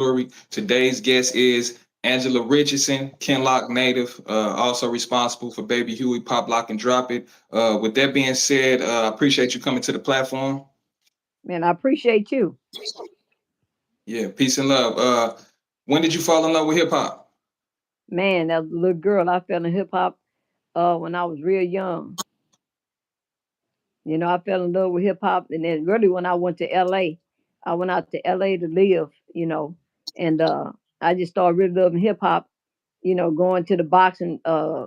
Missouri. Today's guest is Angela Richardson, Kenlock native, also responsible for Baby Huey, Pop Lock and Drop It. With that being said, I appreciate you coming to the platform. Man, I appreciate you. Yeah, peace and love. When did you fall in love with hip hop? Man, as a little girl, I fell in hip hop when I was real young. I fell in love with hip hop, and then really when I went to LA, I went out to LA to live, and I just started really loving hip hop. Going to the boxing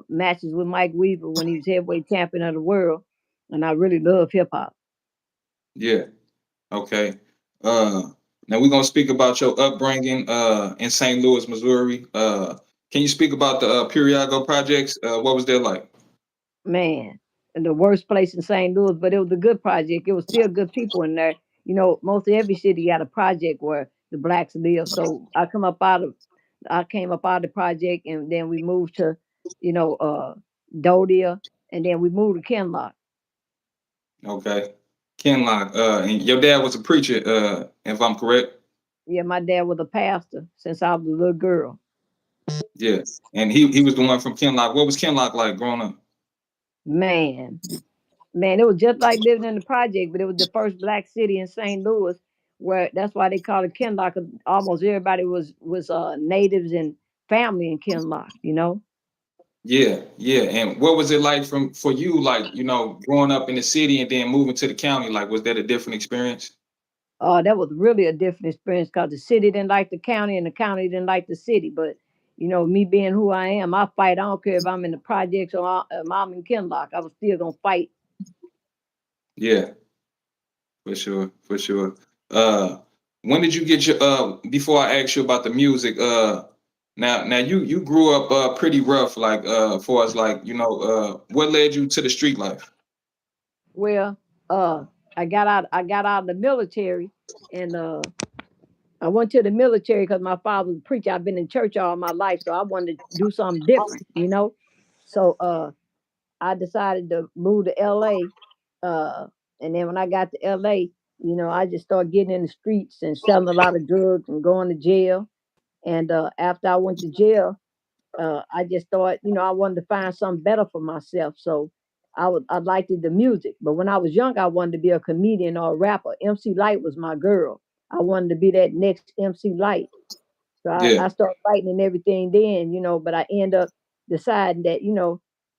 matches with Mike Weaver when he was heavyweight champion of the world, and I really love hip hop. Yeah. Okay. Uh, Now we're gonna speak about your upbringing in St. Louis, Missouri. Can you speak about the Periago projects? What was that like? Man, and the worst place in St. Louis, but it was a good project. It was still good people in there. Most of every city got a project where the blacks live. So I came up out of the project, and then we moved to, you know, uh, Dodia, and then we moved to Kenlock. Okay. Kenlock. And your dad was a preacher, if I'm correct. Yeah, my dad was a pastor since I was a little girl. Yeah. And he was the one from Kenlock. What was Kenlock like growing up? Man, man, it was just like living in the project, but it was the first black city in St. Louis, where that's why they call it Kenlock. 'Cause almost everybody was natives and family in Kenlock. Yeah, yeah. And what was it like from for you, like, growing up in the city and then moving to the county? Like, was that a different experience? That was really a different experience because the city didn't like the county and the county didn't like the city. But me being who I am, I fight. I don't care if I'm in the projects or I'm in Kenlock. I was still gonna fight. Yeah, for sure, for sure. Uh, when did you get your before I ask you about the music, now you grew up pretty rough, like for us, like, what led you to the street life? Well, I got out of the military, and I went to the military because my father was a preacher. I've been in church all my life, so I wanted to do something different. So I decided to move to LA. Uh, and then when I got to LA, I just started getting in the streets and selling a lot of drugs and going to jail. And after I went to jail, I just thought, I wanted to find something better for myself. So I liked the music. But when I was young, I wanted to be a comedian or a rapper. MC Light was my girl. I wanted to be that next MC Light. So I Yeah, started writing and everything then, but I end up deciding that,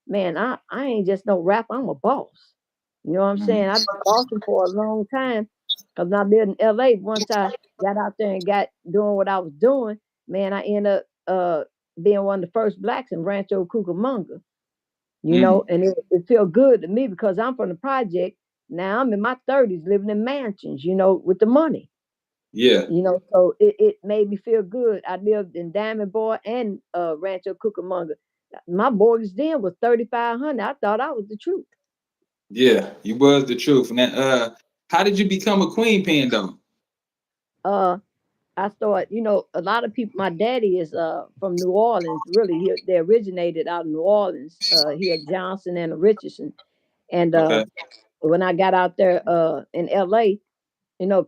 man, I ain't just no rapper, I'm a boss. You know what I'm saying? mhm, I've been bossing for a long time because I lived in LA. Once I got out there and got doing what I was doing, man, I ended up being one of the first blacks in Rancho Cucamonga, mhm. and it felt good to me because I'm from the project. Now I'm in my 30s living in mansions, with the money. Yeah, So it made me feel good. I lived in Diamond Bar and Rancho Cucamonga. My mortgage then was 3,500. I thought I was the truth. yeah. You was the truth. Now, how did you become a queen pin though? Uh, I started, a lot of people. My daddy is from New Orleans. Really, they originated out of New Orleans. He had Johnson and a Richardson. And Okay. when I got out there in L.A.,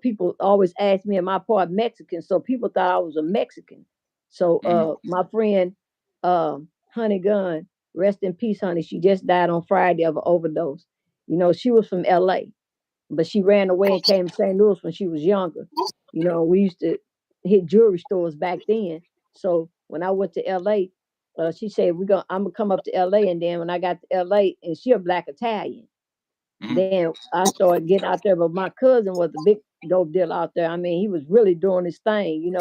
people always asked me, am I part Mexican? So people thought I was a Mexican. So Hmm. my friend, Honey Gun, rest in peace, honey. She just died on Friday of an overdose. She was from LA, but she ran away and came to St. Louis when she was younger. We used to hit jewelry stores back then. So when I went to LA, she said, I'm gonna come up to LA. And then when I got to LA, and she a black Italian. Hmm. Then I started getting out there, but my cousin was a big dope dealer out there. I mean, he was really doing his thing.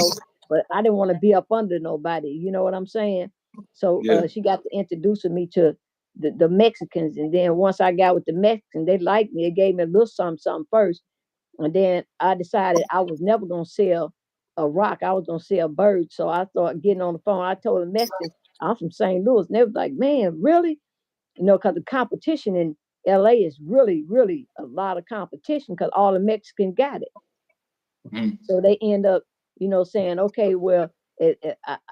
But I didn't want to be up under nobody. You know what I'm saying? So Yeah. she got to introducing me to the Mexicans, and then once I got with the Mexicans, they liked me. They gave me a little something, something first, and then I decided I was never gonna sell a rock. I was gonna sell birds. So I started getting on the phone. I told the Mexicans I'm from St. Louis, and they was like, "Man, really?" Because the competition in LA is really, really a lot of competition because all the Mexicans got it. Hmm. So they end up, saying, okay, well,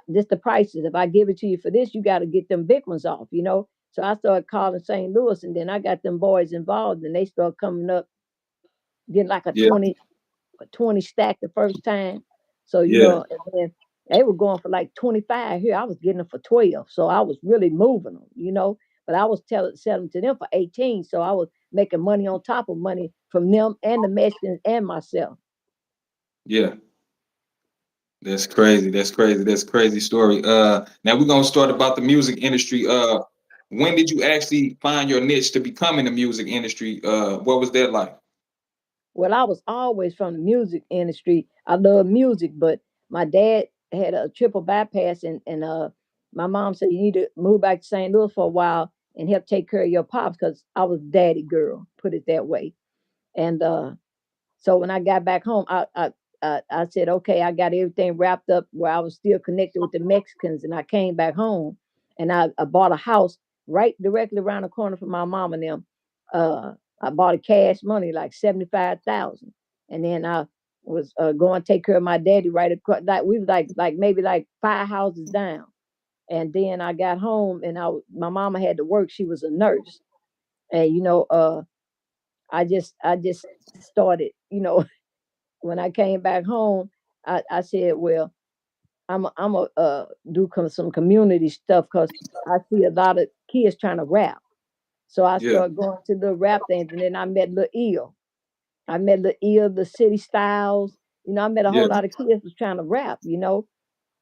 this the prices. If I give it to you for this, you got to get them big ones off. So I started calling St. Louis, and then I got them boys involved, and they started coming up, getting like a Yeah. 20 stack the first time. So, Yeah, and then they were going for like 25 here. I was getting them for 12. So I was really moving them. But I was selling to them for 18. So I was making money on top of money from them and the Mexicans and myself. yeah. That's crazy. That's crazy. That's a crazy story. Now we're gonna start about the music industry. When did you actually find your niche to become in the music industry? What was that like? Well, I was always from the music industry. I love music, but my dad had a triple bypass, and my mom said you need to move back to St. Louis for a while and help take care of your pops because I was daddy girl, put it that way. And so when I got back home, I said, okay, I got everything wrapped up where I was still connected with the Mexicans, and I came back home, and I bought a house right directly around the corner from my mom and them. Uh, I bought a cash money like 75,000, and then I was going to take care of my daddy right across. Like we was like maybe like 5 houses down, and then I got home, and my mama had to work. She was a nurse, and I just started, when I came back home, I said, well, I'm a do some community stuff because I see a lot of kids trying to rap. So I Yeah, started going to the rap things, and then I met Lil Eel. I met Lil Eel, the City Styles. I met a yeah. whole lot of kids was trying to rap.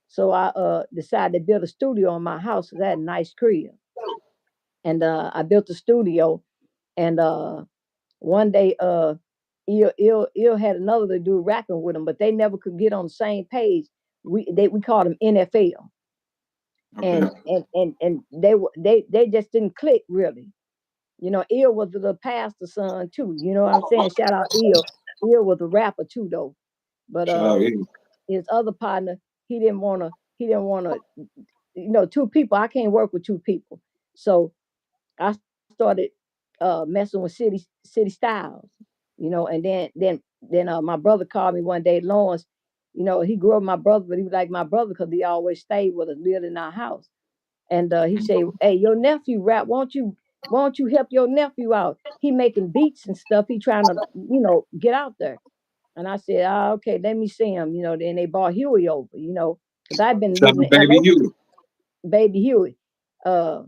So I decided to build a studio in my house because I had a nice crib, and I built a studio, and one day, Il had another dude rapping with him, but they never could get on the same page. We called him NFL, Okay. and they just didn't click really. Il was the pastor son too. You know what I'm saying? Shout out Il. Il was a rapper too though, but Shout out Eagle. his other partner, he didn't wanna. Two people. I can't work with two people, so I started messing with city styles, and then my brother called me one day, Lawrence. He grew up my brother, but he was like my brother because he always stayed with us, lived in our house. And he said, "Hey, your nephew rap. Won't you help your nephew out? He making beats and stuff. He trying to get out there." And I said, okay, let me see him. Then they brought Huey over. Because I've been Shout living out in Baby LA, Huey. baby Huey. Uh,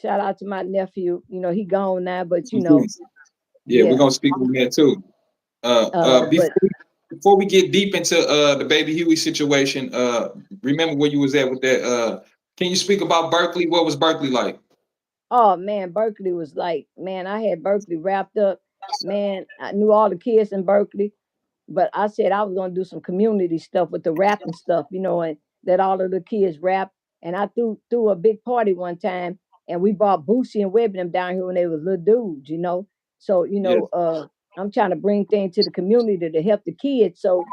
Shout out to my nephew. He gone now, but Yeah, we're yeah. gonna speak on that too. But Before we get deep into the Baby Huey situation, remember where you was at with that. Can you speak about Berkeley? What was Berkeley like? oh man, Berkeley was like, man, I had Berkeley wrapped up. Man, I knew all the kids in Berkeley. But I said I was gonna do some community stuff with the rapping stuff, and let all of the kids rap. And I threw a big party one time, and we brought Boosie and Webb and them down here when they was little dudes. So Yeah, I'm trying to bring things to the community to help the kids, so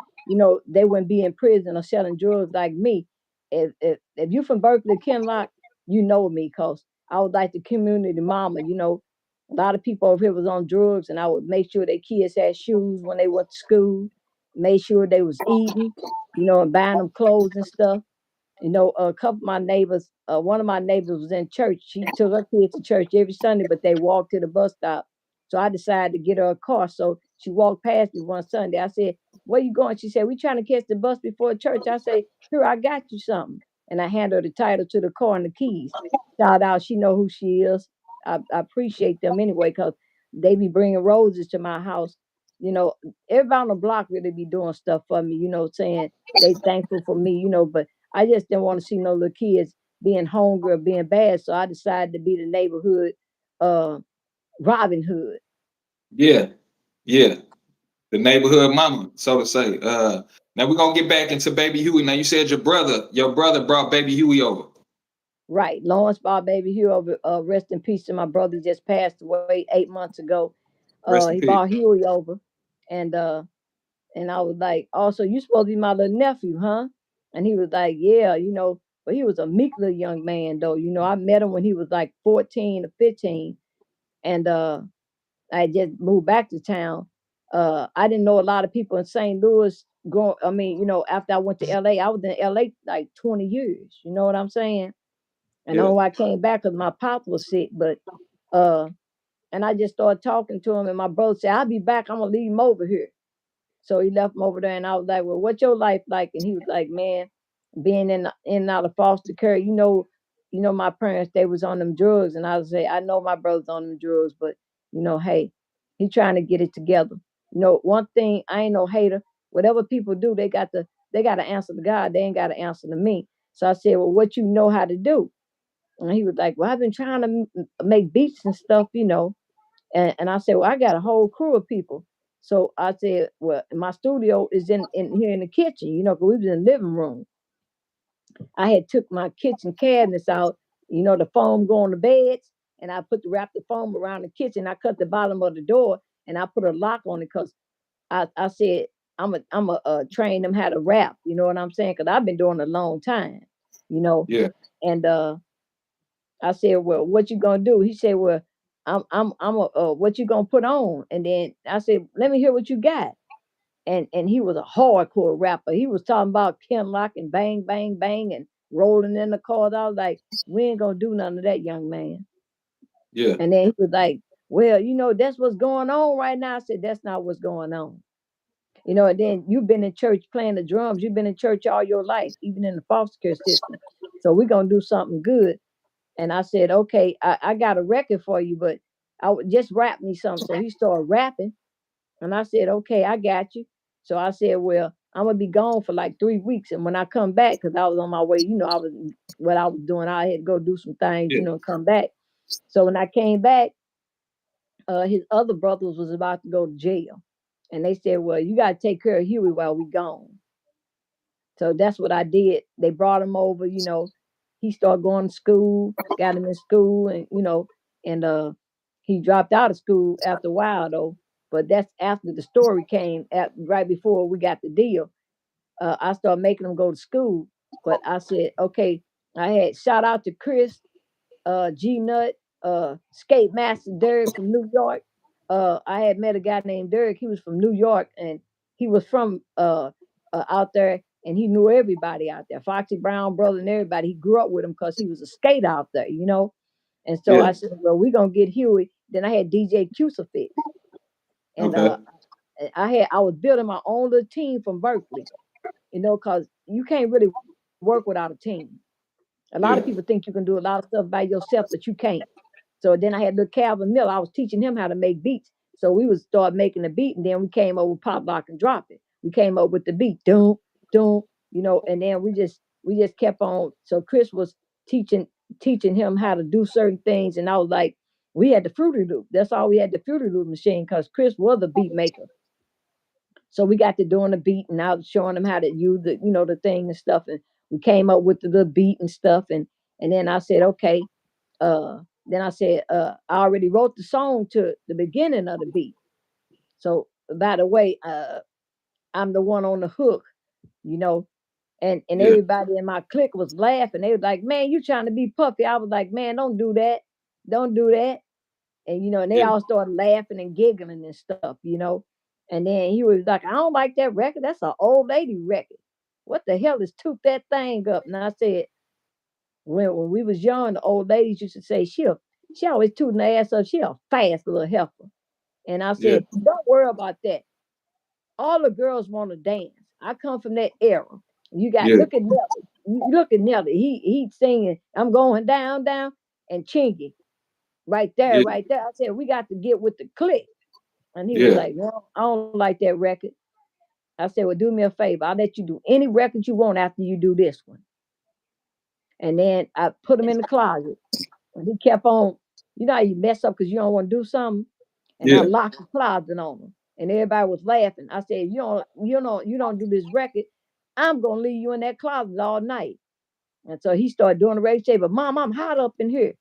they wouldn't be in prison or selling drugs like me. If you from Berkeley, Kenlock, you know me, cause I was like the community mama. A lot of people over here was on drugs, and I would make sure their kids had shoes when they went to school, made sure they was eating, and buying them clothes and stuff. A couple of my neighbors, one of my neighbors was in church. She took her kids to church every Sunday, but they walked to the bus stop. So I decided to get her a car. So she walked past me one Sunday. I said, "Where you going?" She said, "We trying to catch the bus before church." I say, "Here, I got you something." And I hand her the title to the car and the keys. Shout out, she know who she is. I appreciate them anyway, because they be bringing roses to my house. You know, Everybody on the block really be doing stuff for me, saying they thankful for me, but I just didn't want to see no little kids being hungry or being bad. So I decided to be the neighborhood uh Robin Hood. yeah, yeah. The neighborhood mama, so to say. Now we're gonna get back into Baby Huey. Now you said your brother brought Baby Huey over. Right. Lawrence Bob Baby Huey over, rest in peace to my brother. He just passed away 8 months ago. Rest in He peace. brought Huey over, and I was like, "Also, you supposed to be my little nephew, huh?" And he was like, "Yeah. But he was a meek little young man though. I met him when he was like 14 or 15. And I just moved back to town. I didn't know a lot of people in St. Louis. After I went to LA, I was in LA like 20 years. You know what I'm saying? And Yeah, know I came back because my pop was sick. But uh, and I just started talking to him, and my brother said, "I'll be back. I'm gonna leave him over here." So he left him over there, and I was like, "Well, what's your life like?" And he was like, "Man, being in and out of foster care, my parents, they was on them drugs." And I would say, "I know my brother's on them drugs, but hey, he trying to get it together. One thing, I ain't no hater. Whatever people do, they got to answer to God. They ain't got to answer to me." So I said, "Well, what you know how to do?" And he was like, "Well, I've been trying to make beats and stuff. And I said, "Well, I got a whole crew of people." So I said, "Well, my studio is in here in the kitchen, 'cause we was in the living room. I had took my kitchen cabinets out, the foam go on the beds, and I wrap the foam around the kitchen. I cut the bottom of the door, and I put a lock on it because I said I'm a train them how to rap. You know what I'm saying? Because I've been doing it a long time, you know. Yeah. And I said, "Well, what you gonna do?" He said, "Well, what you gonna put on?" And then I said, "Let me hear what you got." And he was a hardcore rapper. He was talking about Ken Lock and bang, bang, bang, and rolling in the cars. I was like, "We ain't gonna do none of that, young man." Yeah. And then he was like, "Well, that's what's going on right now." I said, "That's not what's going on." And then you've been in church playing the drums. You've been in church all your life, even in the foster care system. So we're gonna do something good. And I said, "Okay, I got a record for you, but I would just rap me something." So he started rapping, and I said, "Okay, I got you." So I said, "Well, I'm gonna be gone for like 3 weeks, and when I come back, because I was on my way, I was what I was doing. I had to go do some things, Yeah. and come back. So when I came back, his other brothers was about to go to jail, and they said, "Well, you got to take care of Huey while we gone." So that's what I did. They brought him over. He started going to school, got him in school, and he dropped out of school after a while though. But that's after the story came right before we got the deal. I started making him go to school. But I said, okay, I had shout out to Chris, G Nut, Skate Master Derek from New York. I had met a guy named Derek. He was from New York, and he was from out there, and he knew everybody out there. Foxy Brown brother and everybody. He grew up with him because he was a skate out there. And so Yeah. I said, "Well, we're gonna get Huey." Then I had DJ Crucifix, and Okay. I was building my own little team from Berkeley, because you can't really work without a team. A lot of people Yeah. think you can do a lot of stuff by yourself, but you can't. So then I had little Calvin Miller. I was teaching him how to make beats. So we would start making the beat, and then we came up with pop lock and drop it. We came up with the beat, doom, doom, and then we just kept on. So Chris was teaching him how to do certain things, and I was like, we had the Fruity Loop. That's all we had, the Fruity Loop machine, because Chris was a beat maker. So we got to doing the beat, and I was showing them how to use the thing and stuff, and we came up with the beat and stuff, and then I said, okay, I already wrote the song to the beginning of the beat. So by the way, I'm the one on the hook, you know, and Yeah. everybody in my clique was laughing. They was like, "Man, you trying to be puffy?" I was like, "Man, don't do that, don't do that." And they Yeah. all started laughing and giggling and stuff. And then he was like, "I don't like that record. That's an old lady record. What the hell is toot that thing up?" And I said, when we was young, the old ladies used to say, she always tooting her ass up. She a fast little heifer. And I Yeah. said, "Don't worry about that. All the girls want to dance. I come from that era. You got Yeah. look at Nelly. You look at Nelly. He singing, 'I'm going down, down,' and chingy right there, Yeah. right there." I said, "We got to get with the click." And he was Yeah. like, "Well, I don't like that record." I said, "Well, do me a favor. I'll let you do any record you want after you do this one." And then I put him in the closet. And he kept on, how you mess up because you don't want to do something. And I Yeah. locked the closet on him. And everybody was laughing. I said, "You don't do this record. I'm gonna leave you in that closet all night." And so he started doing the record. He said, "But mom, I'm hot up in here."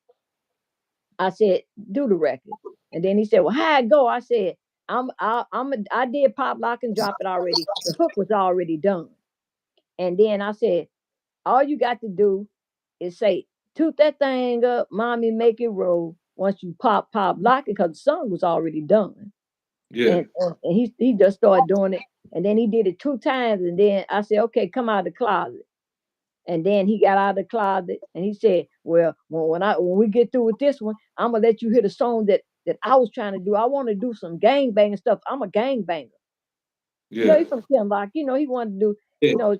I said, "Do the record." And then he said, "Well, how it go?" I said, I did pop lock and drop it already. The hook was already done. And then I said, all you got to do is say, "Toot that thing up, mommy, make it roll." Once you pop, lock it, because the song was already done. Yeah. And he just started doing it. And then he did it 2 times. And then I said, "Okay, come out of the closet." And then he got out of the closet and he said, "Well, when we get through with this one, I'm gonna let you hear the song that I was trying to do. I want to do some gang banging stuff. I'm a gang banger." No, Yeah. he's from Kinlock. He wanted to do, Yeah. you know,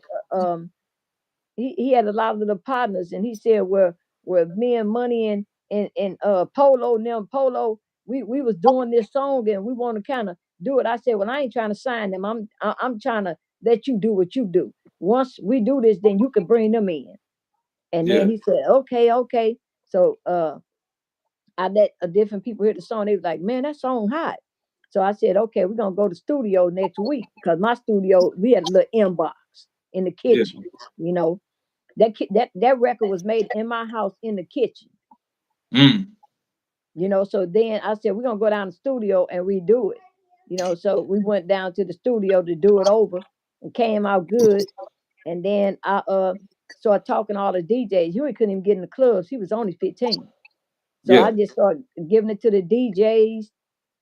he had a lot of the partners, and he said, where me and Money and Polo and them Polo, we was doing this song and we want to kind of do it. I said, well, I ain't trying to sign them. I'm trying to let you do what you do. Once we do this, then you can bring them in. And then Yeah. he said, okay, okay. So I let different people hear the song. They was like, man, that song hot. So I said, okay, we're gonna go to studio next week because my studio, we had a little inbox in the Yeah. kitchen. You know, that record was made in my house in the kitchen. Mm. So then I said, we're gonna go down to the studio and redo it. So we went down to the studio to do it over and came out good. And then I started talking to all the DJs. Huey couldn't even get in the clubs. He was only 15. So I Yeah. just started giving it to the DJs.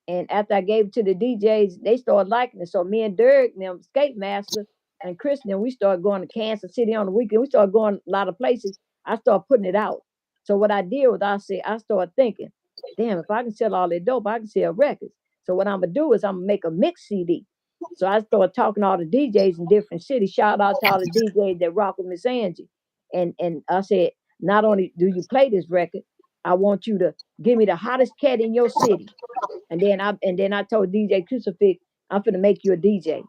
And after I gave it to the DJs, they started liking it. So me and Derek and them, Skate Master and Chris and them, we started going to Kansas City on the weekend. We started going a lot of places. I started putting it out. So what I did was I started thinking, damn, if I can sell all that dope, I can sell records. So what I'm gonna do is I'm gonna make a mix CD. So I started talking to all the DJs in different cities. Shout out to all the DJs that rock with Miss Angie. And I said, not only do you play this record, I want you to give me the hottest cat in your city. And then I told DJ Crucifix, I'm finna make you a DJ.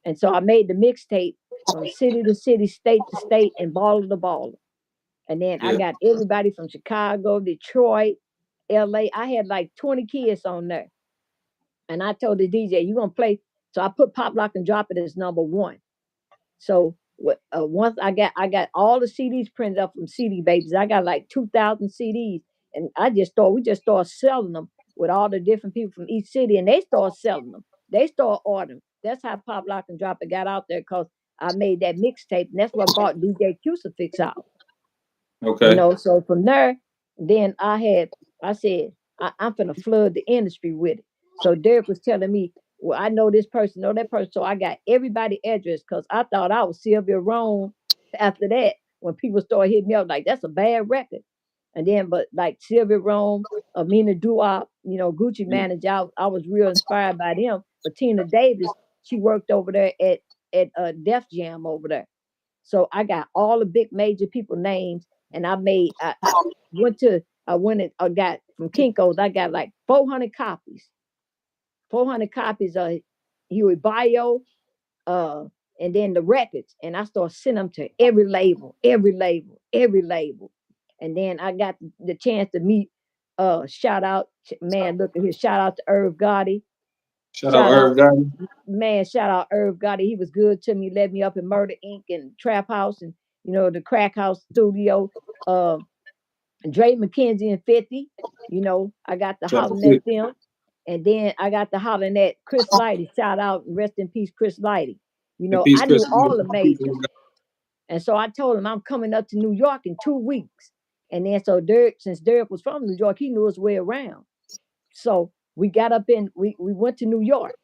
And so I made the mixtape from city to city, state to state, and baller to baller. And then I Yeah. got everybody from Chicago, Detroit, LA. I had like 20 kids on there. And I told the DJ, you gonna play. So I put Pop Lock and Drop It as number one. So once I got all the CDs printed up from CD Babies. I got like 2,000 CDs, and we just started selling them with all the different people from each city, and they started selling them. They started ordering. That's how Pop Lock and Drop It got out there because I made that mixtape, and that's what brought DJ Crucifix out. Okay. So from there, then I said, I'm finna flood the industry with it. So Derek was telling me, well, I know this person, know that person. So I got everybody address because I thought I was Sylvia Rome after that. When people started hitting me up, like, that's a bad record. And then, but like Sylvia Rome, Amina Duop, Gucci Yeah. Manager, I was real inspired by them. But Tina Davis, she worked over there at Def Jam over there. So I got all the big major people names, and I went and I got from Kinko's. I got like 400 copies of Huey Bio, uh, and then the records, and I started sending them to every label, every label, every label, and then I got the chance to meet. Shout out, man! Look at here. Shout out to Irv Gotti. Shout out Shout out Irv Gotti. Man, shout out Irv Gotti. He was good to me. Led me up in Murder Inc. and Trap House and the Crack House Studio. Uh, Dre McKenzie and 50. I got the Shout out hollering at 50. them. And then I got the hollering at Chris Lighty. Shout out and rest in peace, Chris Lighty. And peace, I knew Chris. all the majors. And so I told him I'm coming up to New York in 2 weeks. And then so since Derek was from New York, he knew his way around. So we got up we went to New York.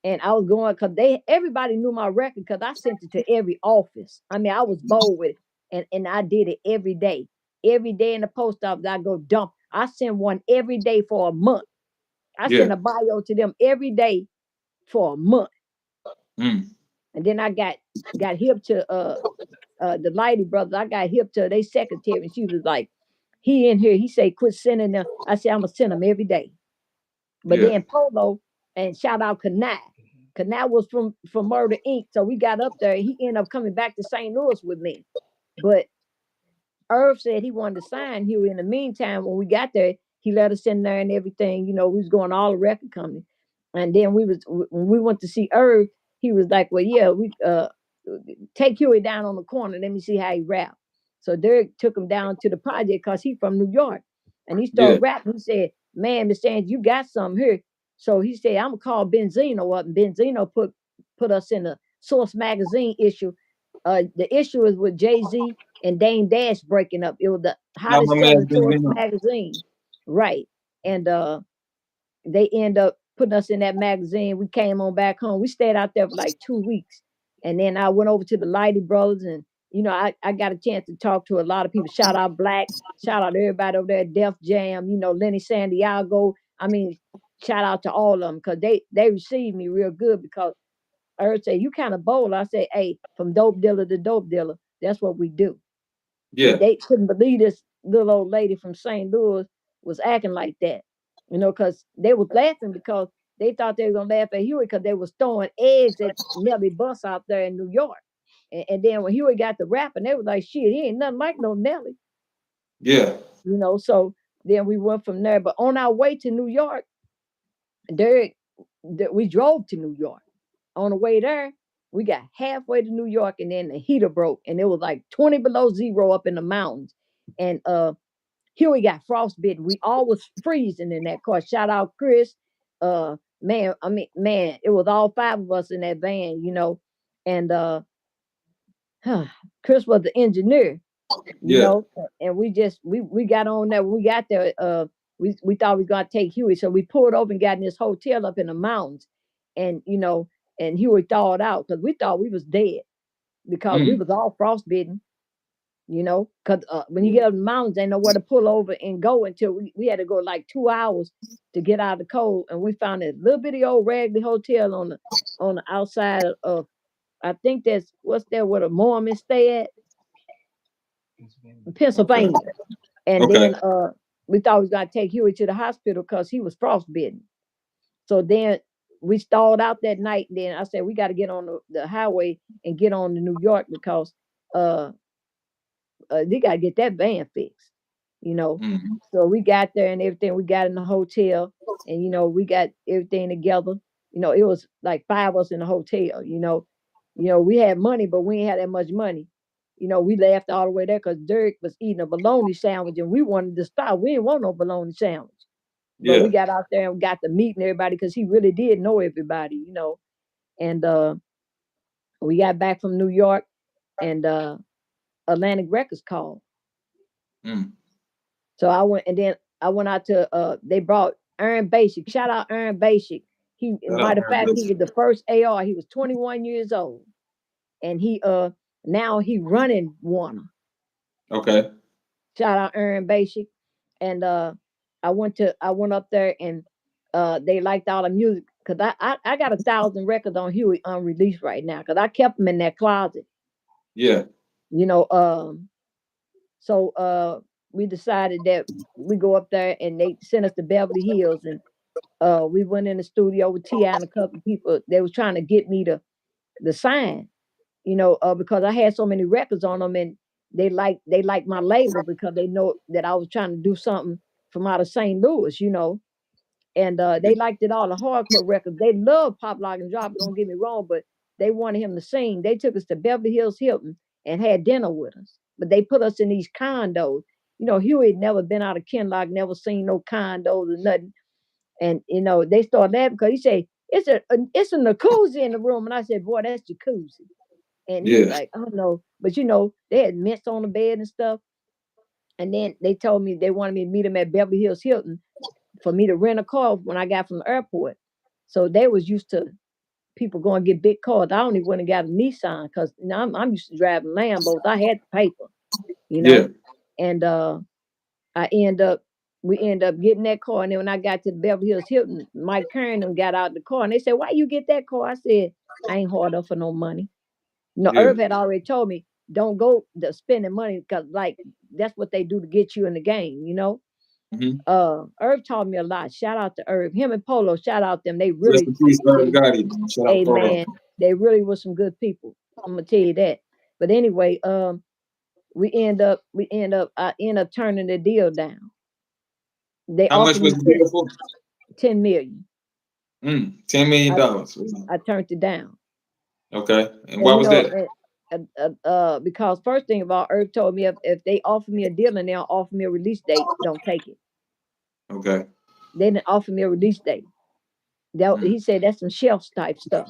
And I was going because everybody knew my record because I sent it to every office. I mean, I was bold with it, and I did it every day. Every day in the post office, I go dump. I send one every day for a month. I send Yeah. a bio to them every day for a month, Mm. and then I got hip to the Lighty brothers. I got hip to their secretary, and she was like, "He in here." He say, "Quit sending them." I said, "I'm gonna send them every day." But Yeah. then Polo and shout out Kanai. Kanai was from Murder Inc. So we got up there. He ended up coming back to St. Louis with me. But Irv said he wanted to sign Huey. In the meantime, when we got there, he let us in there and everything. We was going to all the record companies. And then when we went to see Irv, he was like, "Well, yeah, we take Huey down on the corner. Let me see how he rap." So Derek took him down to the project because he's from New York. And he Yeah. started rapping. He said, "Man, Miss Angie, you got something here." So he said, "I'm gonna call Benzino up." And Benzino put us in a Source magazine issue. The issue is with Jay-Z and Dame Dash breaking up. It was the Now my hottest man selling been Source in. magazine. Right. And they end up putting us in that magazine. We came on back home. We stayed out there for like 2 weeks. And then I went over to the Lighty Brothers and I got a chance to talk to a lot of people. Shout out Black, shout out everybody over there at Def Jam, Lenny Santiago. I mean, shout out to all of them because they received me real good because Herb said, "You kind of bold." I said, "Hey, from dope dealer to dope dealer, that's what we do." And Yeah. they couldn't believe this little old lady from St. Louis was acting like that, because they was laughing because they thought they were gonna laugh at Huey because they was throwing eggs at Nelly bus out there in New York. And then when Huey got the rapping, they was like, "Shit, he ain't nothing like no Nelly," Yeah. So then we went from there. But on our way to New York, Derek, we drove to New York. On the way there, we got halfway to New York, and then the heater broke, and it was like 20 below zero up in the mountains. And Huey got frostbitten. We all was freezing in that car. Shout out Chris. Man, it was all five of us in that van. And Chris was the engineer, Yeah. and we got on there. When we got there, we thought we were gonna take Huey, so we pulled over and got in this hotel up in the mountains, and and Huey thawed out because we thought we was dead because we Mm. was all frostbitten. Because when you get up in the mountains, ain't nowhere to pull over and go until we had to go like 2 hours to get out of the cold, and we found a little bitty old raggedy hotel on the outside of, I think that's what's there where the Mormons stay at, Okay. Pennsylvania. And Okay. then we thought we was gonna take Huey to the hospital because he was frostbitten. So then we stalled out that night. And then I said we got to get on the highway and get on to New York because uh, they got to get that van fixed. You know. Mm. So we got there and everything. We got in the hotel, and we got everything together. It was like five of us in the hotel. We had money, but we ain't had that much money. We laughed all the way there because Derek was eating a bologna sandwich, and we wanted to stop. We didn't want no bologna sandwich. But we Yeah. got out there and got to meeting everybody because he really did know everybody. And we got back from New York, and Atlantic Records called. Mm. So I went, and then I went out to they brought Aaron Basic. Shout out Aaron Basic. He, Shout out, matter of Aaron fact, he Basic. was the first AR. He was 21 years old. And he now he running Warner. Okay. Shout out Aaron Basic. And I went up there, and they liked all the music because I got 1,000 records on Huey unreleased right now because I kept them in that closet. Yeah. You know, so we decided that we go up there, and they sent us to Beverly Hills, and we went in the studio with T.I. and a couple of people. They was trying to get me to sign, because I had so many records on them, and they like my label because they know that I was trying to do something from out of St. Louis. And they liked it all, the hardcore records. They love Pop Lock and Drop. Don't get me wrong, but they wanted him to sing. They took us to Beverly Hills Hilton and had dinner with us. But they put us in these condos. Huey had never been out of Kinlock, never seen no condos or nothing. And they started laughing because he said, it's a jacuzzi in the room. And I said, boy, that's jacuzzi. And he was Yeah. like, oh no. But they had mints on the bed and stuff. And then they told me they wanted me to meet them at Beverly Hills Hilton for me to rent a car when I got from the airport. So they was used to people going to get big cars. I only went and got a Nissan because I'm used to driving Lambos. I had the paper, you Yeah. know. And I end up we end up getting that car. And then when I got to the Beverly Hills Hilton, Mike Kern and them got out the car, and they said, "Why you get that car?" I said, "I ain't hard up for no money." Yeah. Irv had already told me, "Don't go to spending money because like that's what they do to get you in the game." Mm-hmm. Irv taught me a lot. Shout out to Irv. Him and Polo, shout out them. They Rest really, in peace, Gotti. Shout out Polo. man, they really were some good people. I'm gonna tell you that. But anyway, I end up turning the deal down. They How much offered was me the deal for? 10 million. $10 million. I, I turned it down. Okay. And And why was that? because first thing of all, Irv told me if they offer me a deal and they'll offer me a release date, don't take it. Okay. They didn't offer me a release date. Mm. He said that's some shelf type stuff.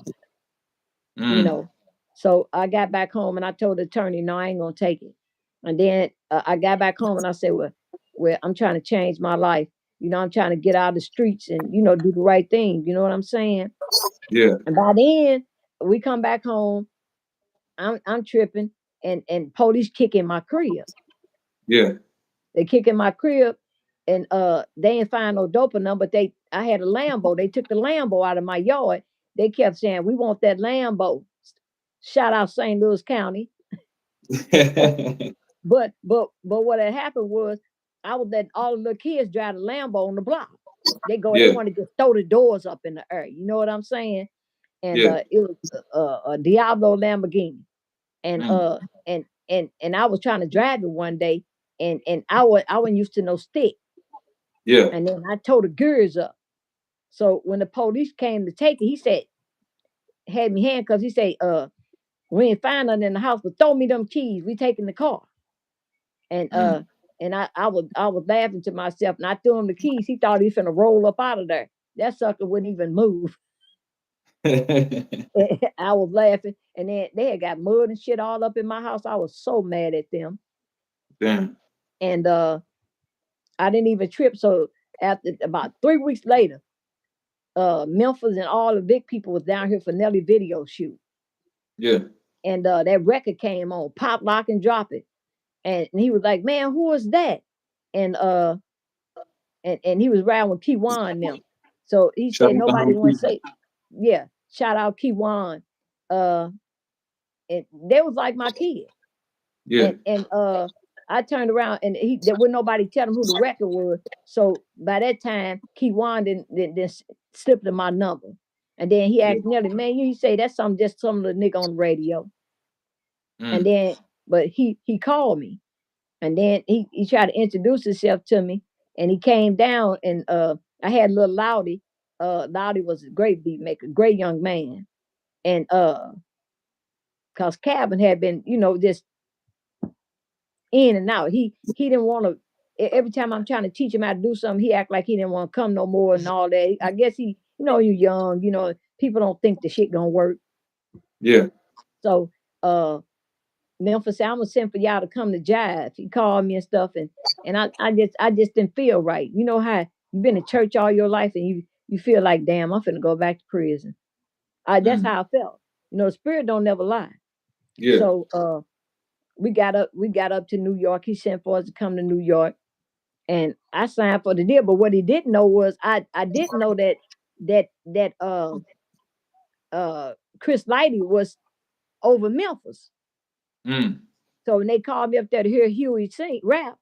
you Mm. know. So I got back home and I told the attorney, no, I ain't gonna take it. And then I got back home and I said, well, I'm trying to change my life. I'm trying to get out of the streets and do the right thing. You know what I'm saying? Yeah. And by then, we come back home. I'm tripping, and police kicking my crib. Yeah. They kicking my crib, and they ain't find no dope or none. But I had a Lambo. They took the Lambo out of my yard, they kept saying, we want that Lambo. Shout out St. Louis County. But what had happened was I was letting all the little kids drive the Lambo on the block. They Yeah. wanted to throw the doors up in the air. You know what I'm saying? And Yeah. it was a Diablo Lamborghini. And Mm. I was trying to drive it one day, and I wasn't used to no stick. Yeah. And then I tore the gears up. So when the police came to take it, he said, had me handcuffed. He said, we ain't find nothing in the house, but throw me them keys. We taking the car. And Mm. I was laughing to myself, and I threw him the keys. He thought he was finna roll up out of there. That sucker wouldn't even move. I was laughing, and then they had got mud and shit all up in my house. I was so mad at them, Damn. and I didn't even trip. So after about 3 weeks later, Memphis and all the big people was down here for Nelly video shoot, Yeah. and that record came on, Pop, Lock, and Drop It, and he was like, "Man, who is that?" And he was riding with Kiwan now. So he Shout said out to nobody home want to people. say, yeah, shout out Kiwan. Uh, and they was like my kid. Yeah. And I turned around and there was nobody tell him who the record was. So by that time, Kiwan didn't slipped in my number. And then he Yeah. asked Nelly, man, you say that's some little nigga on the radio. And Mm. then, but he called me. And then he tried to introduce himself to me, and he came down, and I had little Loudy. Loudy was a great beat maker, great young man. And cause Calvin had been, just in and out. He didn't want to. Every time I'm trying to teach him how to do something, he act like he didn't want to come no more and all that. I guess you young, people don't think the shit gonna work. Yeah. So uh Memphis said, I'm gonna send for y'all to come to Jive. He called me and stuff, and I just didn't feel right. You know how you've been in church all your life and you feel like, damn, I'm finna go back to prison. That's Mm. how I felt. The spirit don't never lie. Yeah. So we got up to New York. He sent for us to come to New York, and I signed for the deal. But what he didn't know was I didn't know that Chris Lighty was over Memphis. Mm. So when they called me up there to hear Huey sing rap,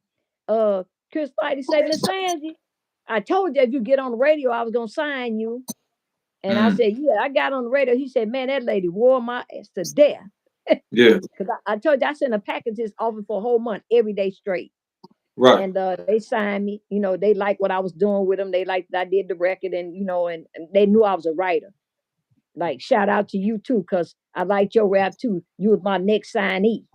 uh, Chris Lighty say, Miss Angie, I told you if you get on the radio, I was gonna sign you. And I Mm. said, yeah, I got on the radio. He said, man, that lady wore my ass to death. Yeah. Because I told you I sent a packages offer for a whole month every day straight. Right. And they signed me. They liked what I was doing with them. They liked that I did the record, and they knew I was a writer. Like, shout out to you too, because I liked your rap too. You was my next signee.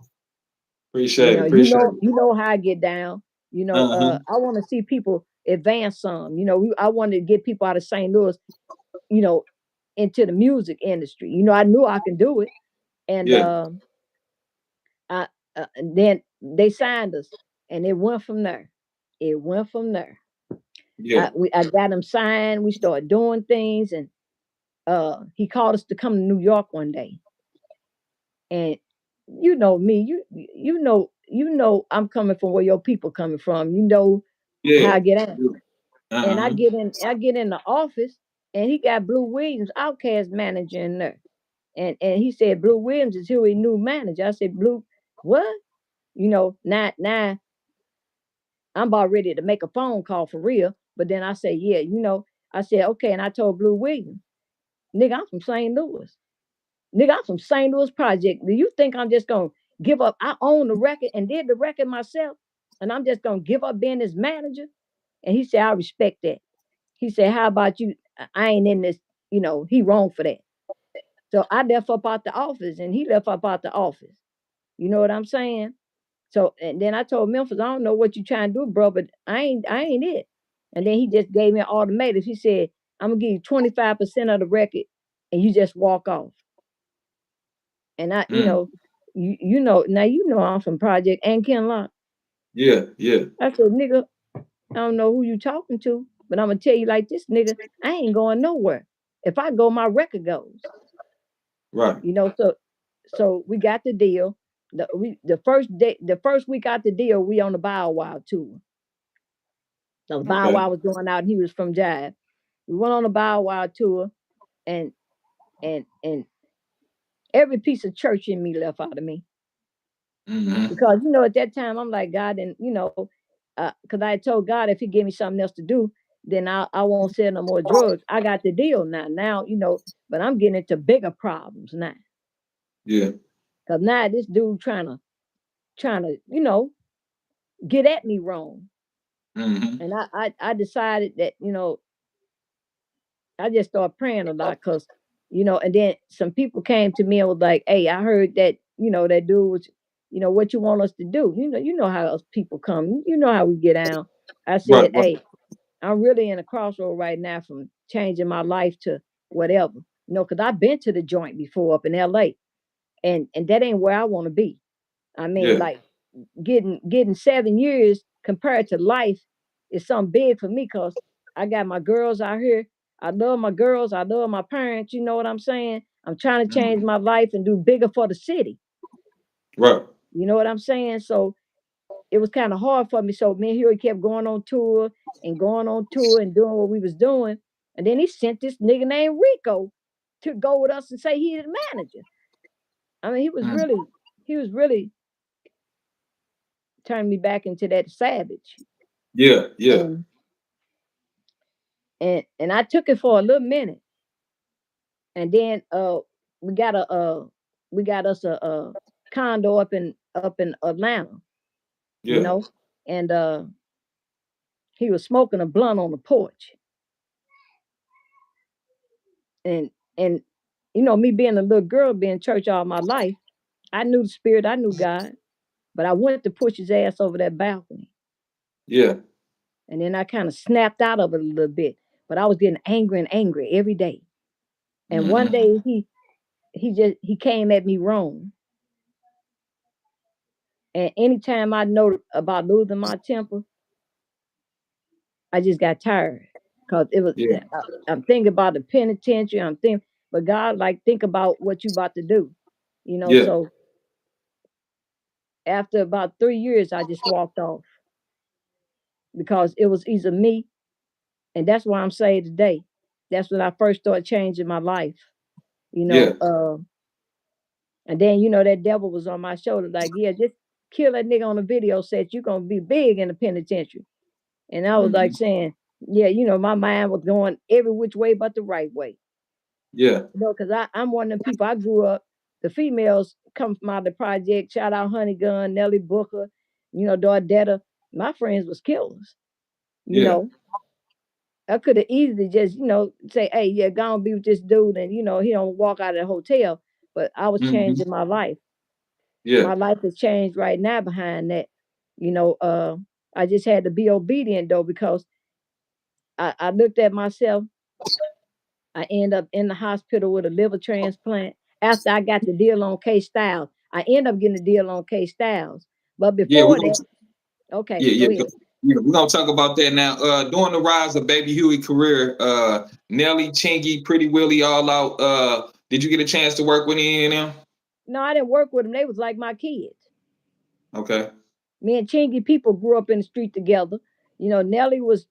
Appreciate it. You Appreciate know, it. you know how I get down. Uh-huh. I want to see people advance some. I wanted to get people out of St. Louis, you know, into the music industry. I knew I can do it, and Yeah. I and then they signed us, and it went from there. It went from there. Yeah. I got him signed. We started doing things, and he called us to come to New York one day, and you know me, you know I'm coming from where your people coming from. You know how Yeah. I get out. Yeah. And I Uh-huh. get in the office, and he got Blue Williams, Outcast manager in there. And he said Blue Williams is who he new manager. I said, Blue, what? Now I'm about ready to make a phone call for real. But then I said, yeah, I said, okay, and I told Blue Williams, nigga, I'm from St. Louis. Nigga, I'm from St. Louis Project. Do you think I'm just gonna give up? I own the record and did the record myself, and I'm just gonna give up being his manager? And he said, I respect that. He said, how about you? I ain't in this, he wrong for that. So I left up out the office, and he left up out the office. You know what I'm saying? So, and then I told Memphis, I don't know what you trying to do, bro, but I ain't it. And then he just gave me an ultimatum. He said, I'm gonna give you 25% of the record, and you just walk off. And Mm. now I'm from Project and Ken Lock. Yeah. Yeah. I said, nigga, I don't know who you talking to, but I'm gonna tell you like this, nigga, I ain't going nowhere. If I go, my record goes. Right. So we got the deal. The first week out the deal, we on the Bow Wow tour. So Bow Okay. Wow was going out, and he was from Jive. We went on the Bow Wow tour, and and every piece of church in me left out of me. Mm-hmm. Because at that time I'm like, God, and because I had told God if He give me something else to do, then I won't sell no more drugs. I got the deal now. Now but I'm getting into bigger problems now. Yeah. Cause now this dude trying to get at me wrong, Mm-hmm. and I decided that I just started praying a lot, cause and then some people came to me and was like, "Hey, I heard that that dude was, what you want us to do? You know how us people come. You know how we get down." I Right. said, Right. "Hey, I'm really in a crossroad right now from changing my life to whatever, cause I've been to the joint before up in L.A. and that ain't where I want to be. I mean, Yeah. like getting 7 years compared to life is something big for me, because I got my girls out here. I love my girls. I love my parents. You know what I'm saying? I'm trying to change Mm-hmm. my life and do bigger for the city. Right. You know what I'm saying? So it was kind of hard for me. So me and Huey kept going on tour and going on tour and doing what we was doing. And then he sent this nigga named Rico to go with us and say he the manager. I mean, Mm. he was really turning me back into that savage. Yeah. Yeah. And and I took it for a little minute. And then we got we got us a condo up in Atlanta, you Yeah. know, and he was smoking a blunt on the porch. And me being a little girl, being in church all my life, I knew the spirit, I knew God, but I went to push his ass over that balcony. Yeah. And then I kind of snapped out of it a little bit. But I was getting angry and angry every day. And one Mm-hmm. day he came at me wrong. And anytime I know about losing my temper, I just got tired. Cause it was Yeah. I'm thinking about the penitentiary. I'm thinking, but God, like, think about what you about to do. Yeah. So after about 3 years, I just walked off, because it was either me, and that's why I'm saying today. That's when I first started changing my life. You Yeah. know, uh, and then that devil was on my shoulder, like, yeah, just kill that nigga on the video set. You're gonna be big in the penitentiary. And I was like Mm-hmm. saying, yeah, my mind was going every which way but the right way. Yeah. Because I'm one of them people. I grew up, the females come from out of the project. Shout out Honey Gun, Nelly Booker, Dordetta. My friends was killers. You Yeah. know, I could have easily just, say, hey, yeah, go and be with this dude, and he don't walk out of the hotel. But I was Mm-hmm. changing my life. Yeah. My life has changed right now behind that. You know, uh, I just had to be obedient though, because I looked at myself. I end up in the hospital with a liver transplant. After I got the deal on K Styles, I end up getting the deal on K Styles. But Yeah. before that, okay, Yeah, go yeah, ahead. yeah. We're gonna talk about that now. During the rise of Baby Huey career, Nelly, Chingy, Pretty Willie, all out. Did you get a chance to work with any of them? No, I didn't work with them. They was like my kids. Okay. Me and Chingy people grew up in the street together. Nelly was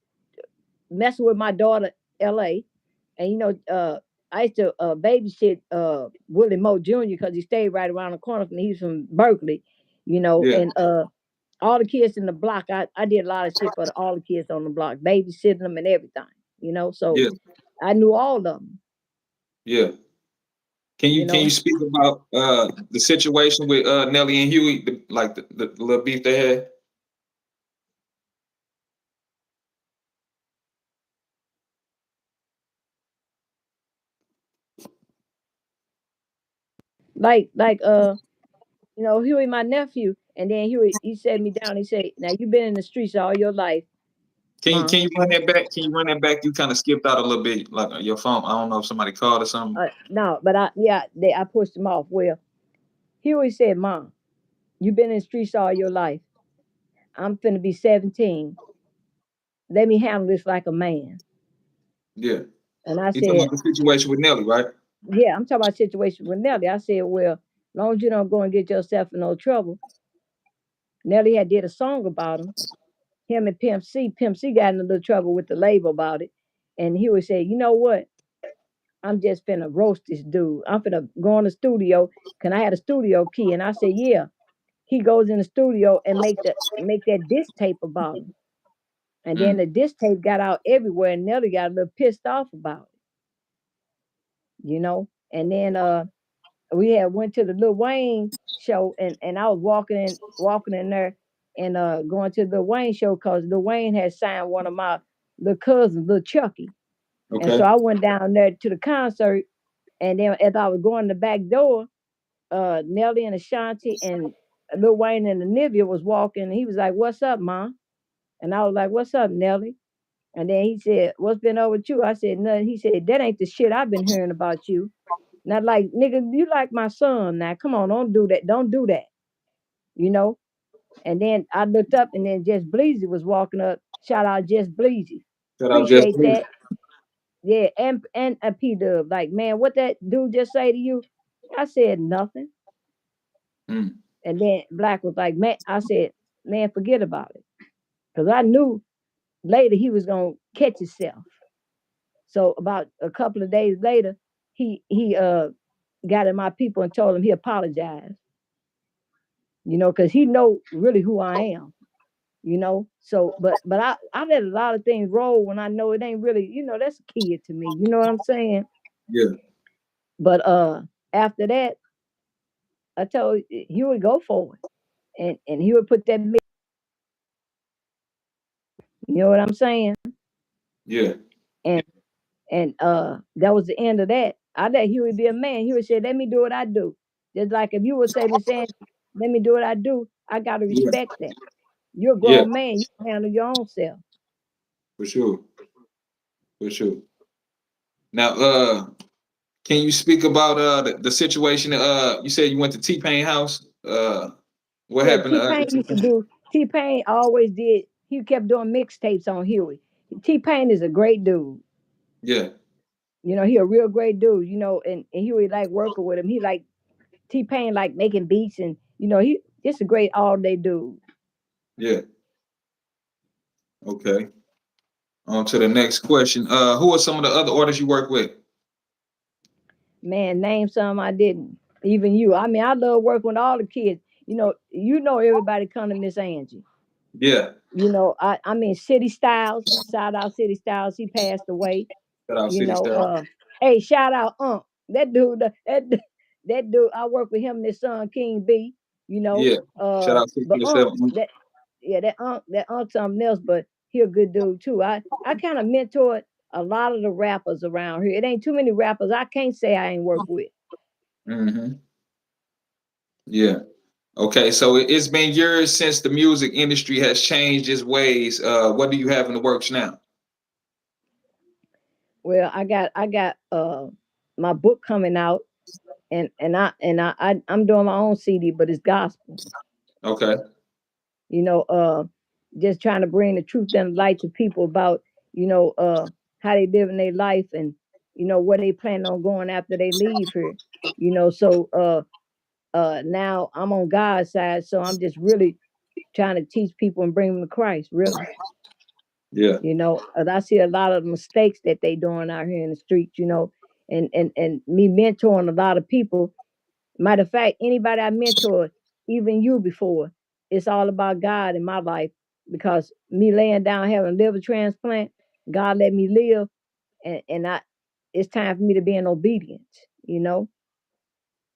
messing with my daughter, L.A. And I used to babysit Willie Moe Jr. because he stayed right around the corner from me. He's from Berkeley, Yeah. and all the kids in the block. I did a lot of shit for all the kids on the block, babysitting them and everything. So Yeah. I knew all of them. Yeah. You Can you know, speak about the situation with Nelly and Huey, the little beef they had? like Huey, my nephew, and then Huey, he sat me down. He said, "Now you've been in the streets all your life, Ma." Can you run that back? Can you run that back? You kind of skipped out a little bit, like your phone. I don't know if somebody called or something. No, but I pushed him off. Well, Huey said, "Mom, you've been in the streets all your life. I'm finna be 17. Let me handle this like a man." Yeah. And I You talking said, about the situation with Nelly, right? "Yeah, I'm talking about situation with Nelly." I said, "Well, as long as you don't go and get yourself in no trouble." Nelly had did a song about him. Him and Pimp C got in a little trouble with the label about it. And Huey said, "You know what? I'm just finna roast this dude. I'm finna go in the studio. Can I have a studio key? And I said, yeah. He goes in the studio and make that disc tape about him. And then Mm. the disc tape got out everywhere, and Nelly got a little pissed off about it. And then we had went to the Lil Wayne show, and I was walking in there, and going to the Lil Wayne show because Lil Wayne had signed one of my little cousins, Lil Chucky. And so Okay. I went down there to the concert, and then as I was going the back door, Nelly and Ashanti and Lil Wayne and Olivia was walking, and he was like, "What's up, Mom?" And I was like, "What's up, Nelly?" And then he said, "What's been over with you?" I said, "Nothing." He said, "That ain't the shit I've been hearing about you." Not like, nigga, you like my son now. Come on, don't do that. Don't do that. You know? And then I looked up, and then Jess Bleezy was walking up. Shout out Jess Bleezy. Shout out Just Appreciate Please. that. Yeah, and a P Dub. Like, man, what that dude just say to you? I said nothing. Mm. And then Black was like, man, I said, man, forget about it. Because I knew later he was gonna catch himself. So about a couple of days later, he got in my people and told him he apologized. Because he know really who I am. So but I let a lot of things roll when I know it ain't really, that's a kid to me. You know what I'm saying? Yeah. But after that, I told he would go for it. And he would put that you know what I'm saying? Yeah. And that was the end of that. I let Huey be a man. He would say, let me do what I do. Just like if you would say, Miss Angie, let me do what I do, I gotta Yeah. respect that. You're a Yeah. grown man, you can handle your own self. For sure. For sure. Now, can you speak about the situation? You said you went to T Pain house. What Yeah, happened? T-Pain used to do, T-Pain always did, he kept doing mixtapes on Huey. T-Pain is a great dude. Yeah. He a real great dude, and Huey like working with him. He like T-Pain like making beats, and he just a great all day dude. Yeah. Okay. On to the next question. Who are some of the other artists you work with? Man, name some I didn't. Even you. I mean, I love working with all the kids. Everybody come to Miss Angie. Yeah. I mean City Styles, shout out City Styles, he passed away. Shout out You City know, Star. hey, shout out That dude, that dude, I work with him and his son King B, you know. Yeah. Shout out But 647. that yeah, that something else, but he a good dude too. I kind of mentored a lot of the rappers around here. It ain't too many rappers I can't say I ain't worked with. Mm-hmm. Yeah. Okay. So it's been years since the music industry has changed its ways. What do you have in the works now? Well, I got my book coming out, I'm doing my own CD, but it's gospel. Okay. You know, just trying to bring the truth and light to people about how they live in their life, and where they plan on going after they leave here. So now I'm on God's side, so I'm just really trying to teach people and bring them to Christ. Really, Yeah. I see a lot of mistakes that they doing out here in the streets. And me mentoring a lot of people. Matter of fact, anybody I mentored, even you before, it's all about God in my life, because me laying down having a liver transplant, God let me live, and it's time for me to be in obedience. For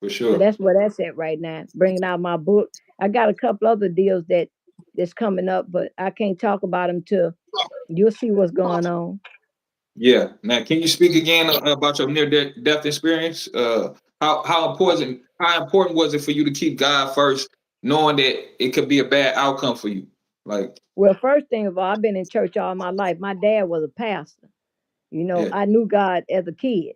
So sure. that's where that's at right now. Bringing out my book. I got a couple other deals that's coming up, but I can't talk about them till you'll see what's going on. Yeah. Now, can you speak again about your near death experience? How important was it for you to keep God first, knowing that it could be a bad outcome for you? Like, Well, first thing of all, I've been in church all my life. My dad was a pastor. yeah. I knew God as a kid.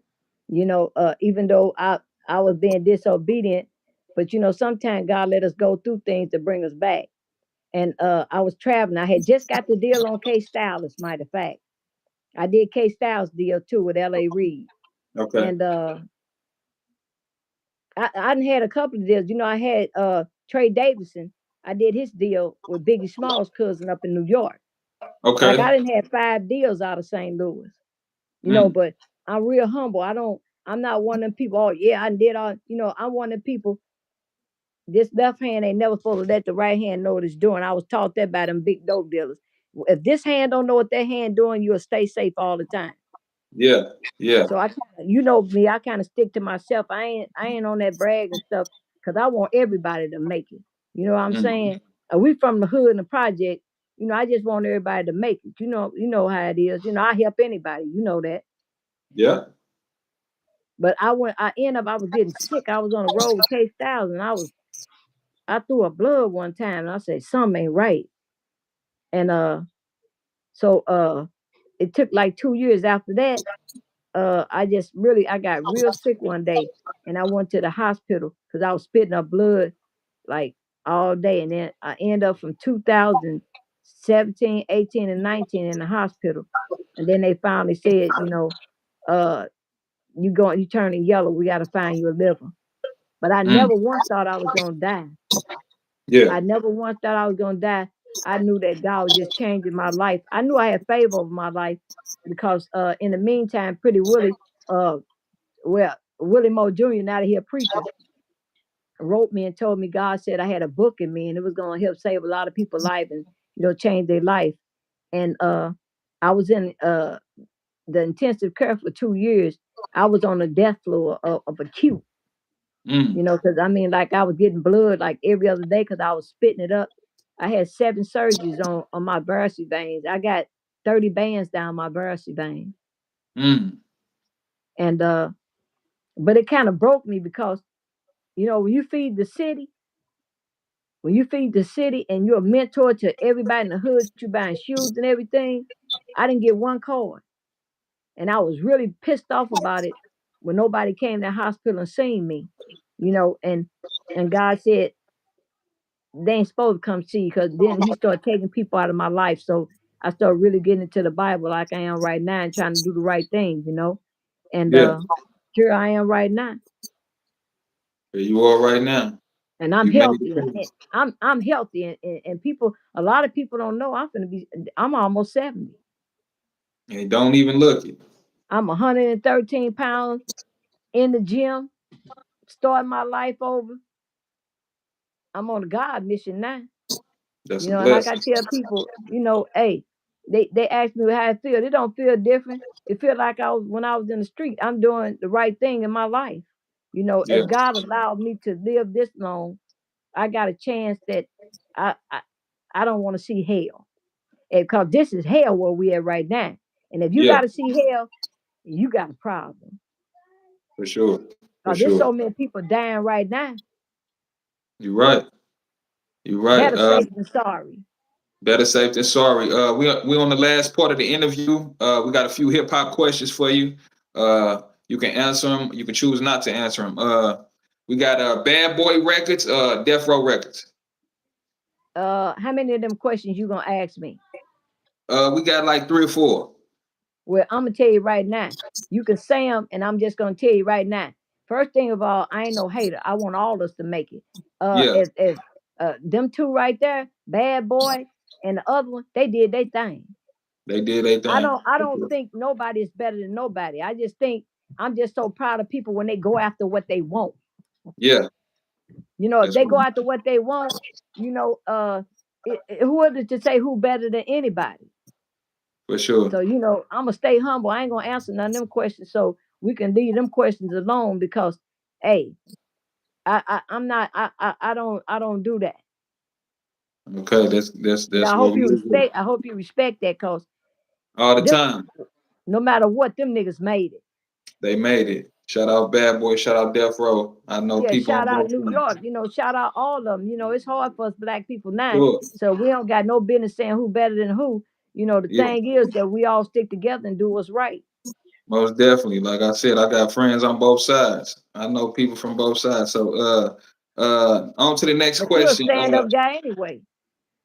Even though I was being disobedient, but sometimes God let us go through things to bring us back. And I was traveling. I had just got the deal on K Styles, matter of fact. I did K Styles deal too with L.A. Reid. Okay. And I done had a couple of deals. I had Trey Davidson. I did his deal with Biggie Small's cousin up in New York. Like I Okay. didn't have 5 deals out of St. Louis. Mm. But I'm real humble. I'm not one of them people, oh yeah, I did all, I'm one of them people, this left hand ain't never supposed to let the right hand know what it's doing. I was taught that by them big dope dealers. If this hand don't know what that hand doing, you'll stay safe all the time. Yeah. Yeah. So I kinda, you know me, I kind of stick to myself. I ain't on that bragging stuff because I want everybody to make it. You know what I'm Mm. saying? We from the hood and the project. I just want everybody to make it. You know how it is. I help anybody. You know that. Yeah. But I was getting sick. I was on the road with K Styles, and I threw up blood one time, and I said something ain't right. And so it took like 2 years after that. I got real sick one day, and I went to the hospital because I was spitting up blood like all day, and then I end up from 2017, 18, and 19 in the hospital, and then they finally said, uh, you turning yellow. We got to find you a liver. But I Mm. never once thought I was gonna die. Yeah. I never once thought I was gonna die. I knew that God was just changing my life. I knew I had favor over my life because in the meantime, Pretty Willie, uh Willie Moe Jr., now that he a preacher, wrote me and told me God said I had a book in me and it was gonna help save a lot of people's life and change their life. And I was in the intensive care for 2 years. I was on the death floor of acute. Mm. Because I mean, like I was getting blood like every other day because I was spitting it up. I had 7 surgeries on my varicose veins. I got 30 bands down my varicose vein, Mm. and but it kind of broke me because when you feed the city, and you're a mentor to everybody in the hood, you buying shoes and everything. I didn't get one card, and I was really pissed off about it when nobody came to the hospital and seen me, and God said they ain't supposed to come see you because then he started taking people out of my life. So I started really getting into the Bible like I am right now and trying to do the right thing. And Yeah. here I am right now. Here you are right now. And I'm You made healthy. And it. I'm healthy and people, a lot of people don't know I'm almost 70. And don't even look it. I'm 113 pounds in the gym, starting my life over. I'm on a God mission now. That's a And like I blessing. tell people, hey, they ask me how I feel. It don't feel different. It feel like when I was in the street. I'm doing the right thing in my life. Yeah. If God allowed me to live this long, I got a chance that I I, I don't want to see hell. Because this is hell where we at right now. And if you Yeah. got to see hell, you got a problem. For sure. For Because there's sure. so many people dying right now. You're right. You're right. Better safe than sorry. Better safe than sorry. We're on the last part of the interview. We got a few hip hop questions for you. You can answer them. You can choose not to answer them. We got Bad Boy Records, Death Row Records. How many of them questions you gonna ask me? We got like three or four. Well, I'm gonna tell you right now. You can say them, and I'm just gonna tell you right now. First thing of all, I ain't no hater. I want all us to make it. Yeah, If them two right there, Bad Boy and the other one, they did their thing. they did their I thing. don't I don't think nobody is better than nobody. I just think I'm just so proud of people when they go after what they want. Yeah, If that's they right. go after what they want, you know, uh, who is it to say who better than anybody? For sure. So I'm gonna stay humble. I ain't gonna answer none of them questions. So we can leave them questions alone because, hey, I'm not. I don't do that. Okay, that's I what hope we you do respect. I hope you respect that, cause all the them, time. no matter what, them niggas made it. They made it. Shout out Bad Boy. Shout out Death Row. I know Yeah, people shout on out both New sides. York. Shout out all of them. It's hard for us black people now, Sure. so we don't got no business saying who better than who. The Yeah. thing is that we all stick together and do what's right. Most definitely. Like I said, I got friends on both sides. I know people from both sides. So on to the next But you're a question. stand up guy anyway.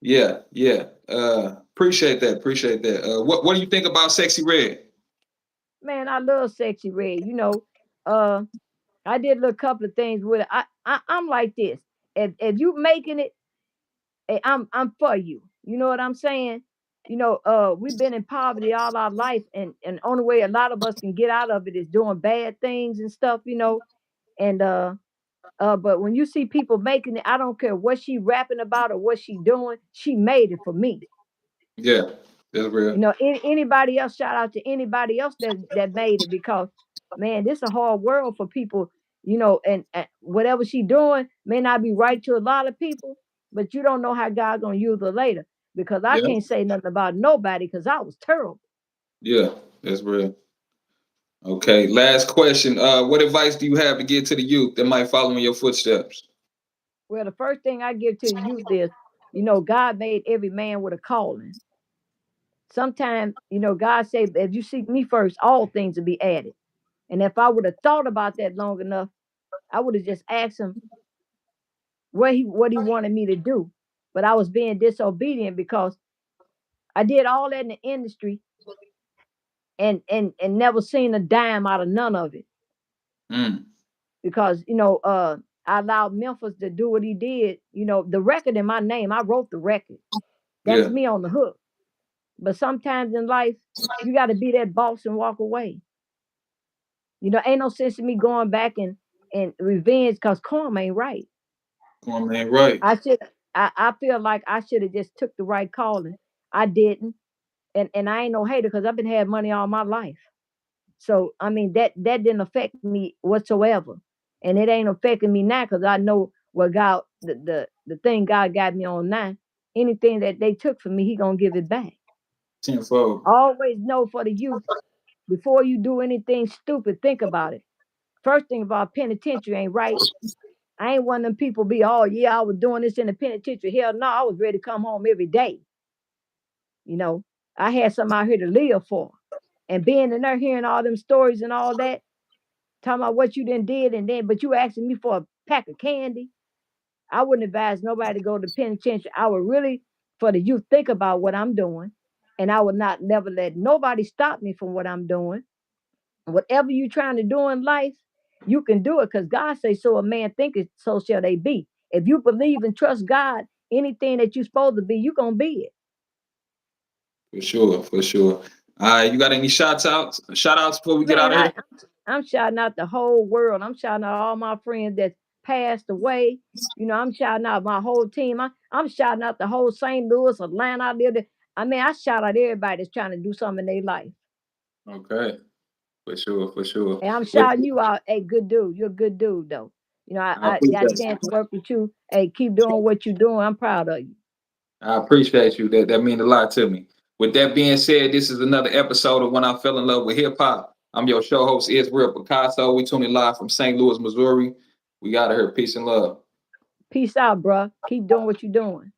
Yeah, yeah. Appreciate that. Appreciate that. What do you think about Sexy Red? Man, I love Sexy Red. Uh, I did a little couple of things with it. I'm like this. If you making it, I'm for you. You know what I'm saying? we've been in poverty all our life, and only way a lot of us can get out of it is doing bad things and stuff, and but when you see people making it, I don't care what she rapping about or what she doing, she made it for me. Yeah, that's real. Anybody else, shout out to anybody else that made it, because man, this is a hard world for people, and whatever she doing may not be right to a lot of people, but you don't know how God gonna use her later. Because I Yeah, can't say nothing about nobody because I was terrible. yeah, that's real. Okay, last question. What advice do you have to give to the youth that might follow in your footsteps? Well, the first thing I give to the youth is, God made every man with a calling. Sometimes, God said, if you seek me first, all things will be added. And if I would have thought about that long enough, I would have just asked him what he wanted me to do. But I was being disobedient because I did all that in the industry and never seen a dime out of none of it. Mm, Because, I allowed Memphis to do what he did. The record in my name, I wrote the record. That's yeah, me on the hook. But sometimes in life, you got to be that boss and walk away. Ain't no sense in me going back and revenge, because karma ain't right. come on, man, right. I should. I feel like I should have just took the right calling. I didn't, and I ain't no hater because I've been had money all my life. So I mean that didn't affect me whatsoever, and it ain't affecting me now because I know what God, the thing God got me on now. Anything that they took from me, He gonna give it back. Tenfold. Always know, for the youth, before you do anything stupid, think about it. First thing about penitentiary ain't right. I ain't one of them people be, oh yeah, I was doing this in the penitentiary. Hell no, I was ready to come home every day. You know, I had something out here to live for. And being in there hearing all them stories and all that, talking about what you done did, and then but you asking me for a pack of candy. I wouldn't advise nobody to go to the penitentiary. I would really, for the youth, think about what I'm doing. And I would not never let nobody stop me from what I'm doing. Whatever you trying to do in life, you can do it, because God says, so a man thinketh, so shall they be. If you believe and trust God, anything that you're supposed to be, you're going to be it. For sure, for sure. You got any shout outs before we get out Man, of here? I'm shouting out the whole world. I'm shouting out all my friends that passed away. I'm shouting out my whole team. I'm shouting out the whole St. Louis, Atlanta out there. I mean, I shout out everybody that's trying to do something in their life. Okay, for sure, for sure. And I'm With, shouting you out. Hey, good dude. You're a good dude, though. I I got a appreciate chance to you. work with you. Hey, keep doing what you're doing. I'm proud of you. I appreciate you. That means a lot to me. With that being said, this is another episode of When I Fell in Love with Hip Hop. I'm your show host, Israel Picasso. We tuning live from St. Louis, Missouri. We got her. Peace and love. Peace out, bruh. Keep doing what you're doing.